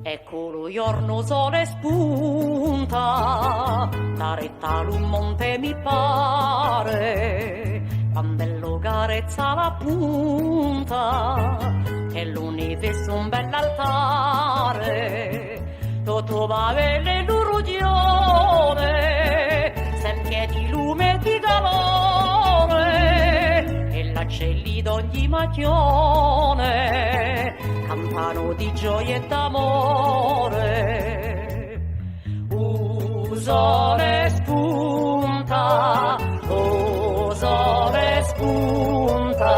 Ecco lo giorno sole spunta, da retta l'un monte mi pare, quando lo carezza la punta, e l'universo un bell'altare, tutto va bene l'urugione, sempre di lume e di calore, e l'accelli d'ogni maglione, cantano di gioia e d'amore. Sole spunta, sole spunta,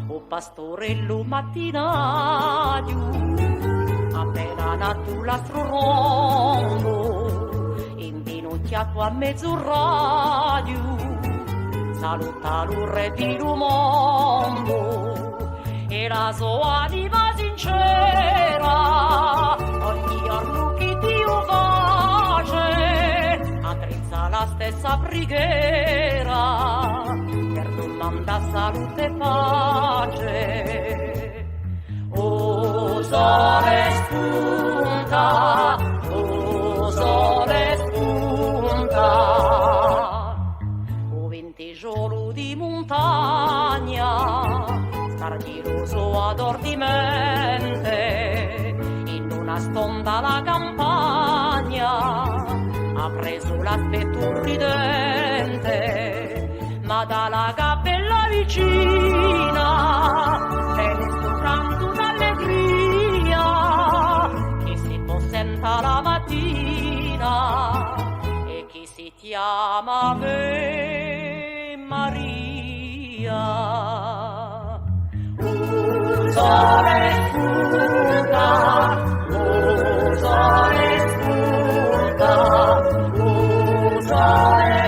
o pastorello mattinaio, appena nato l'astro rondo, inginocchiato a mezzo radio, saluta l'urre di mondo, e la sua anima sincera, ogni giorno che Dio face, attrizza la stessa preghiera, per domanda salute e pace. O sole spunta, o sole spunta, o venteggiolo di montagna, ardiroso adordimente, in una sponda la campagna, ha preso l'aspetto ridente, ma dalla cappella vicina, viene sto canto d'allegria, che si può senta la mattina, e che si chiama Ave Maria. Sole spunta, sole spunta, sole